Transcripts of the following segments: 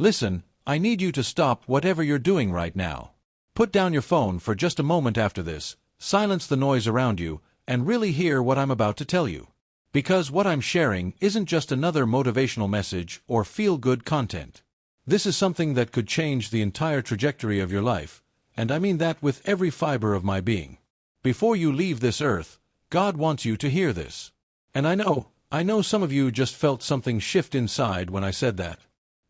Listen, I need you to stop whatever you're doing right now. Put down your phone for just a moment after this, silence the noise around you, and really hear what I'm about to tell you. Because what I'm sharing isn't just another motivational message or feel-good content. This is something that could change the entire trajectory of your life, and I mean that with every fiber of my being. Before you leave this earth, God wants you to hear this. And I know some of you just felt something shift inside when I said that.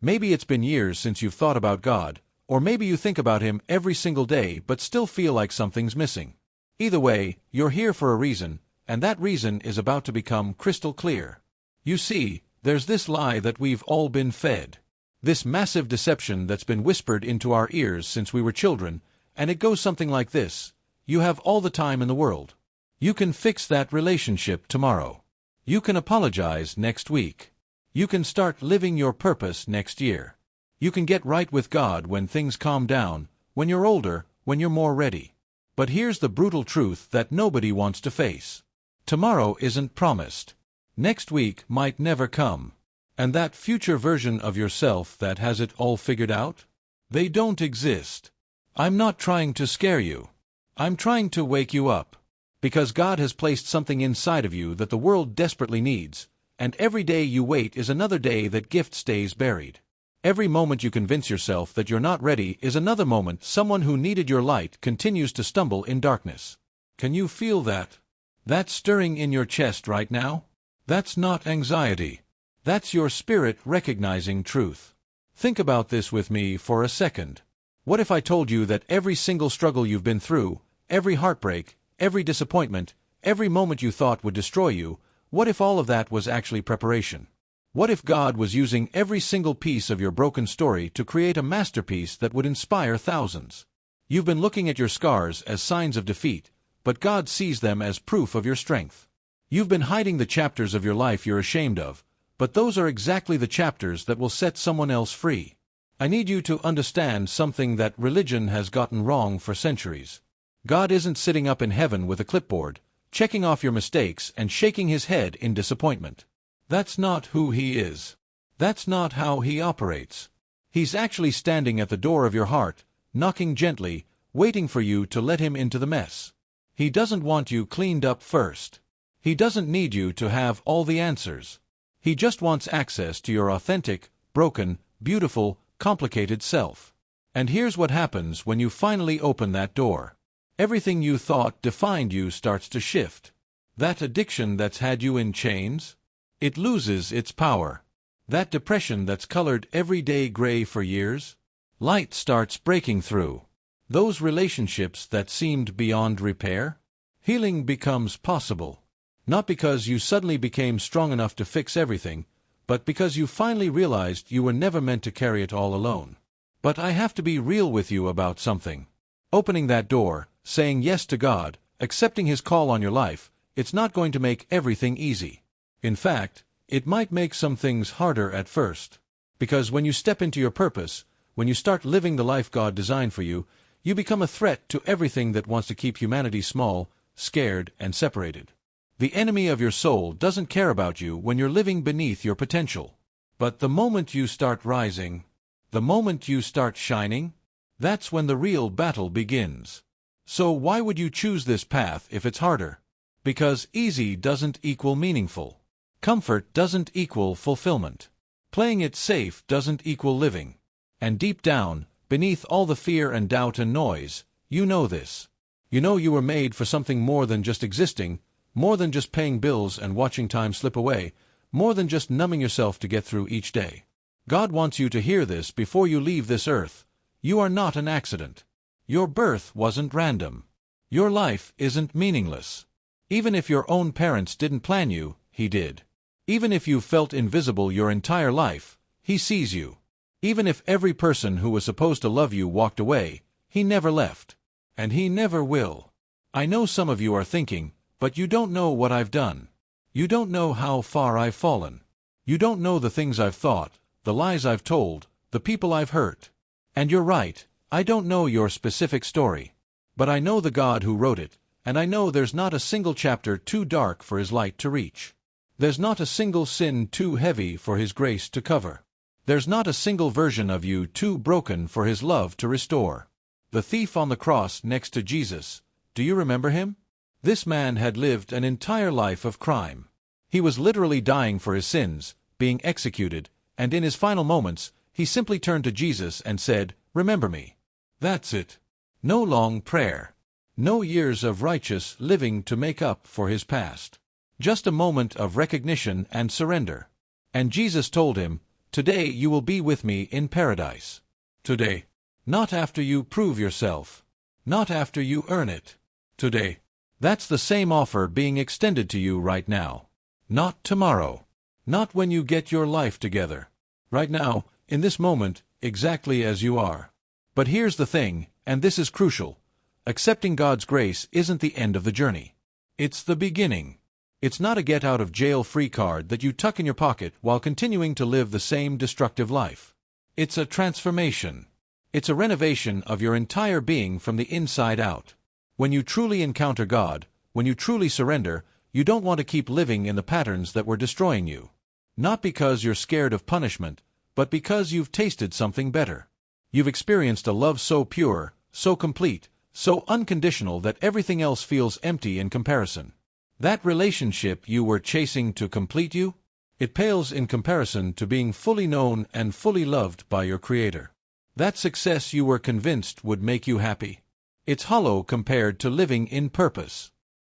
Maybe it's been years since you've thought about God, or maybe you think about Him every single day but still feel like something's missing. Either way, you're here for a reason, and that reason is about to become crystal clear. You see, there's this lie that we've all been fed. This massive deception that's been whispered into our ears since we were children, and it goes something like this. You have all the time in the world. You can fix that relationship tomorrow. You can apologize next week. You can start living your purpose next year. You can get right with God when things calm down, when you're older, when you're more ready. But here's the brutal truth that nobody wants to face. Tomorrow isn't promised. Next week might never come. And that future version of yourself that has it all figured out? They don't exist. I'm not trying to scare you. I'm trying to wake you up. Because God has placed something inside of you that the world desperately needs, and every day you wait is another day that gift stays buried. Every moment you convince yourself that you're not ready is another moment someone who needed your light continues to stumble in darkness. Can you feel that? That stirring in your chest right now? That's not anxiety. That's your spirit recognizing truth. Think about this with me for a second. What if I told you that every single struggle you've been through, every heartbreak, every disappointment, every moment you thought would destroy you, what if all of that was actually preparation? What if God was using every single piece of your broken story to create a masterpiece that would inspire thousands? You've been looking at your scars as signs of defeat, but God sees them as proof of your strength. You've been hiding the chapters of your life you're ashamed of, but those are exactly the chapters that will set someone else free. I need you to understand something that religion has gotten wrong for centuries. God isn't sitting up in heaven with a clipboard, checking off your mistakes and shaking his head in disappointment. That's not who he is. That's not how he operates. He's actually standing at the door of your heart, knocking gently, waiting for you to let him into the mess. He doesn't want you cleaned up first. He doesn't need you to have all the answers. He just wants access to your authentic, broken, beautiful, complicated self. And here's what happens when you finally open that door. Everything you thought defined you starts to shift. That addiction that's had you in chains? It loses its power. That depression that's colored every day gray for years? Light starts breaking through. Those relationships that seemed beyond repair? Healing becomes possible. Not because you suddenly became strong enough to fix everything, but because you finally realized you were never meant to carry it all alone. But I have to be real with you about something. Opening that door, saying yes to God, accepting His call on your life, it's not going to make everything easy. In fact, it might make some things harder at first. Because when you step into your purpose, when you start living the life God designed for you, you become a threat to everything that wants to keep humanity small, scared, and separated. The enemy of your soul doesn't care about you when you're living beneath your potential. But the moment you start rising, the moment you start shining, that's when the real battle begins. So why would you choose this path if it's harder? Because easy doesn't equal meaningful. Comfort doesn't equal fulfillment. Playing it safe doesn't equal living. And deep down, beneath all the fear and doubt and noise, you know this. You know you were made for something more than just existing, more than just paying bills and watching time slip away, more than just numbing yourself to get through each day. God wants you to hear this before you leave this earth. You are not an accident. Your birth wasn't random. Your life isn't meaningless. Even if your own parents didn't plan you, He did. Even if you felt invisible your entire life, He sees you. Even if every person who was supposed to love you walked away, He never left. And He never will. I know some of you are thinking, but you don't know what I've done. You don't know how far I've fallen. You don't know the things I've thought, the lies I've told, the people I've hurt. And you're right, I don't know your specific story. But I know the God who wrote it, and I know there's not a single chapter too dark for His light to reach. There's not a single sin too heavy for His grace to cover. There's not a single version of you too broken for His love to restore. The thief on the cross next to Jesus, do you remember him? This man had lived an entire life of crime. He was literally dying for his sins, being executed, and in his final moments, he simply turned to Jesus and said, "Remember me." That's it. No long prayer. No years of righteous living to make up for his past. Just a moment of recognition and surrender. And Jesus told him, "Today you will be with me in paradise." Today. Not after you prove yourself. Not after you earn it. Today. That's the same offer being extended to you right now. Not tomorrow. Not when you get your life together. Right now, in this moment, exactly as you are. But here's the thing, and this is crucial. Accepting God's grace isn't the end of the journey. It's the beginning. It's not a get-out-of-jail-free card that you tuck in your pocket while continuing to live the same destructive life. It's a transformation. It's a renovation of your entire being from the inside out. When you truly encounter God, when you truly surrender, you don't want to keep living in the patterns that were destroying you. Not because you're scared of punishment, but because you've tasted something better. You've experienced a love so pure, so complete, so unconditional that everything else feels empty in comparison. That relationship you were chasing to complete you? It pales in comparison to being fully known and fully loved by your Creator. That success you were convinced would make you happy. It's hollow compared to living in purpose.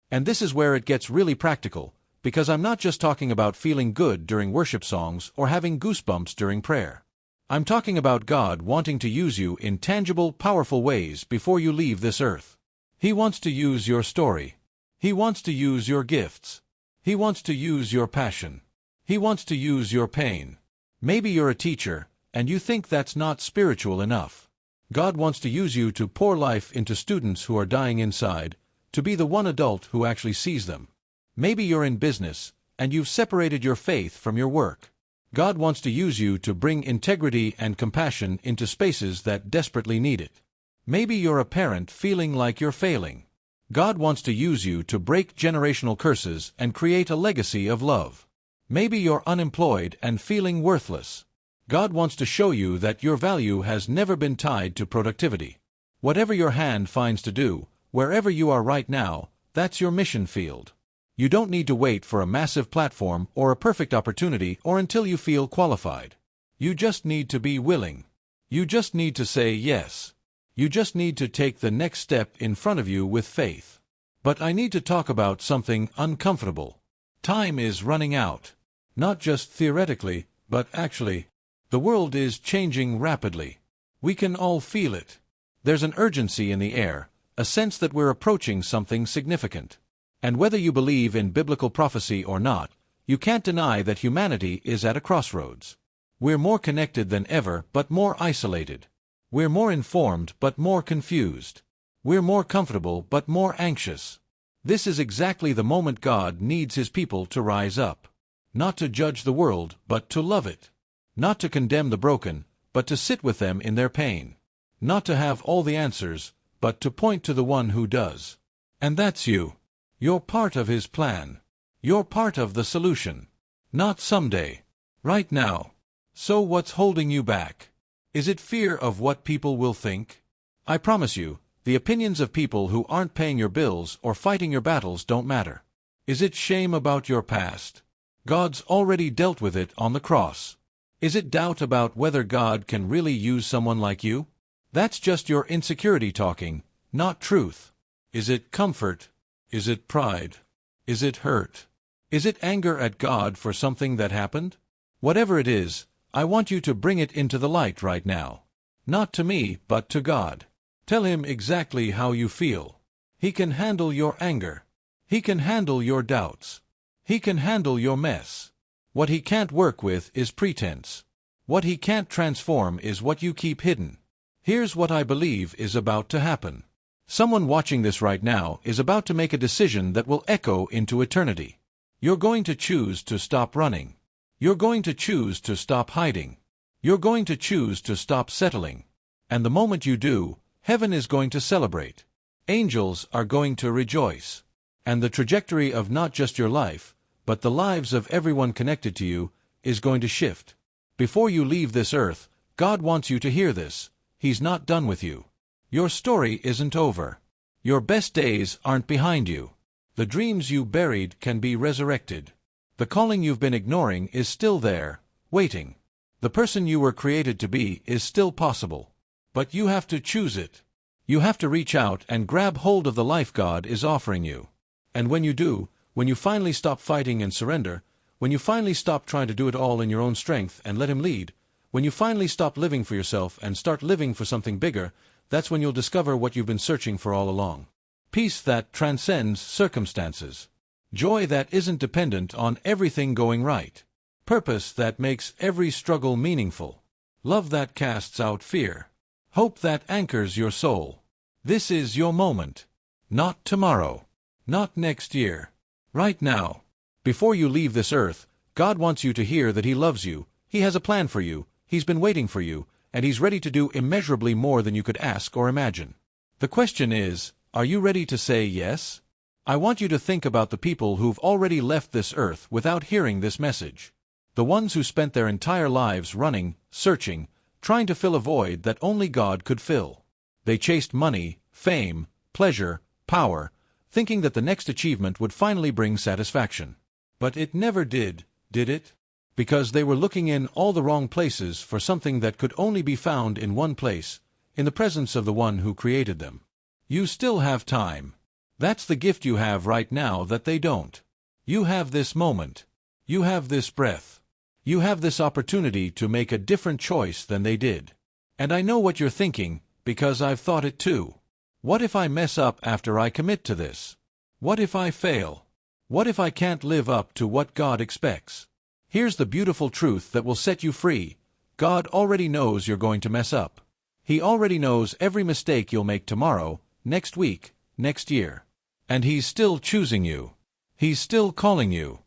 And this is where it gets really practical, because I'm not just talking about feeling good during worship songs or having goosebumps during prayer. I'm talking about God wanting to use you in tangible, powerful ways before you leave this earth. He wants to use your story. He wants to use your gifts. He wants to use your passion. He wants to use your pain. Maybe you're a teacher, and you think that's not spiritual enough. God wants to use you to pour life into students who are dying inside, to be the one adult who actually sees them. Maybe you're in business, and you've separated your faith from your work. God wants to use you to bring integrity and compassion into spaces that desperately need it. Maybe you're a parent feeling like you're failing. God wants to use you to break generational curses and create a legacy of love. Maybe you're unemployed and feeling worthless. God wants to show you that your value has never been tied to productivity. Whatever your hand finds to do, wherever you are right now, that's your mission field. You don't need to wait for a massive platform or a perfect opportunity or until you feel qualified. You just need to be willing. You just need to say yes. You just need to take the next step in front of you with faith. But I need to talk about something uncomfortable. Time is running out. Not just theoretically, but actually. The world is changing rapidly. We can all feel it. There's an urgency in the air, a sense that we're approaching something significant. And whether you believe in biblical prophecy or not, you can't deny that humanity is at a crossroads. We're more connected than ever, but more isolated. We're more informed, but more confused. We're more comfortable, but more anxious. This is exactly the moment God needs His people to rise up. Not to judge the world, but to love it. Not to condemn the broken, but to sit with them in their pain. Not to have all the answers, but to point to the one who does. And that's you. You're part of His plan. You're part of the solution. Not someday. Right now. So what's holding you back? Is it fear of what people will think? I promise you, the opinions of people who aren't paying your bills or fighting your battles don't matter. Is it shame about your past? God's already dealt with it on the cross. Is it doubt about whether God can really use someone like you? That's just your insecurity talking, not truth. Is it comfort? Is it pride? Is it hurt? Is it anger at God for something that happened? Whatever it is, I want you to bring it into the light right now. Not to me, but to God. Tell Him exactly how you feel. He can handle your anger. He can handle your doubts. He can handle your mess. What He can't work with is pretense. What He can't transform is what you keep hidden. Here's what I believe is about to happen. Someone watching this right now is about to make a decision that will echo into eternity. You're going to choose to stop running. You're going to choose to stop hiding. You're going to choose to stop settling. And the moment you do, heaven is going to celebrate. Angels are going to rejoice. And the trajectory of not just your life, but the lives of everyone connected to you, is going to shift. Before you leave this earth, God wants you to hear this. He's not done with you. Your story isn't over. Your best days aren't behind you. The dreams you buried can be resurrected. The calling you've been ignoring is still there, waiting. The person you were created to be is still possible. But you have to choose it. You have to reach out and grab hold of the life God is offering you. And when you do, when you finally stop fighting and surrender, when you finally stop trying to do it all in your own strength and let Him lead, when you finally stop living for yourself and start living for something bigger, that's when you'll discover what you've been searching for all along. Peace that transcends circumstances. Joy that isn't dependent on everything going right. Purpose that makes every struggle meaningful. Love that casts out fear. Hope that anchors your soul. This is your moment. Not tomorrow. Not next year. Right now. Before you leave this earth, God wants you to hear that He loves you, He has a plan for you, He's been waiting for you, and He's ready to do immeasurably more than you could ask or imagine. The question is, are you ready to say yes? I want you to think about the people who've already left this earth without hearing this message. The ones who spent their entire lives running, searching, trying to fill a void that only God could fill. They chased money, fame, pleasure, power, thinking that the next achievement would finally bring satisfaction. But it never did it? Because they were looking in all the wrong places for something that could only be found in one place, in the presence of the one who created them. You still have time. That's the gift you have right now that they don't. You have this moment. You have this breath. You have this opportunity to make a different choice than they did. And I know what you're thinking, because I've thought it too. What if I mess up after I commit to this? What if I fail? What if I can't live up to what God expects? Here's the beautiful truth that will set you free. God already knows you're going to mess up. He already knows every mistake you'll make tomorrow, next week, next year. And He's still choosing you. He's still calling you.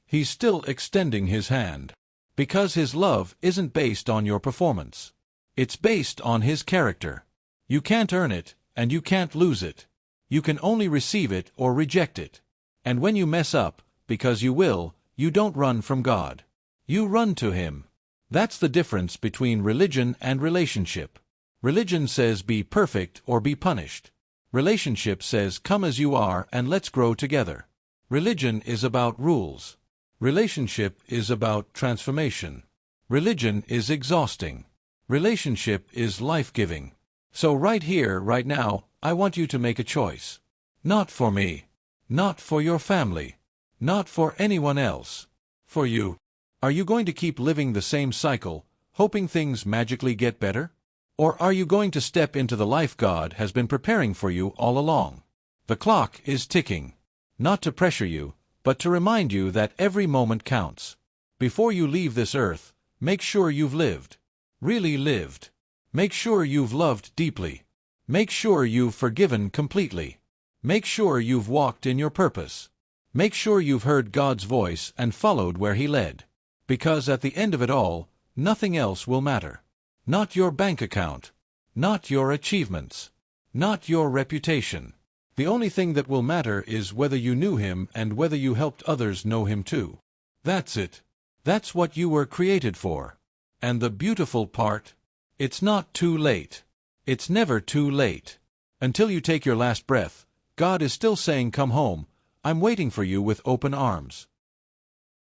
He's still extending His hand. Because His love isn't based on your performance. It's based on His character. You can't earn it, and you can't lose it. You can only receive it or reject it. And when you mess up, because you will, you don't run from God. You run to Him. That's the difference between religion and relationship. Religion says be perfect or be punished. Relationship says come as you are and let's grow together. Religion is about rules. Relationship is about transformation. Religion is exhausting. Relationship is life-giving. So right here, right now, I want you to make a choice. Not for me. Not for your family. Not for anyone else. For you. Are you going to keep living the same cycle, hoping things magically get better? Or are you going to step into the life God has been preparing for you all along? The clock is ticking. Not to pressure you, but to remind you that every moment counts. Before you leave this earth, make sure you've lived. Really lived. Make sure you've loved deeply. Make sure you've forgiven completely. Make sure you've walked in your purpose. Make sure you've heard God's voice and followed where He led. Because at the end of it all, nothing else will matter. Not your bank account. Not your achievements. Not your reputation. The only thing that will matter is whether you knew Him and whether you helped others know Him too. That's it. That's what you were created for. And the beautiful part? It's not too late. It's never too late. Until you take your last breath, God is still saying, come home. I'm waiting for you with open arms.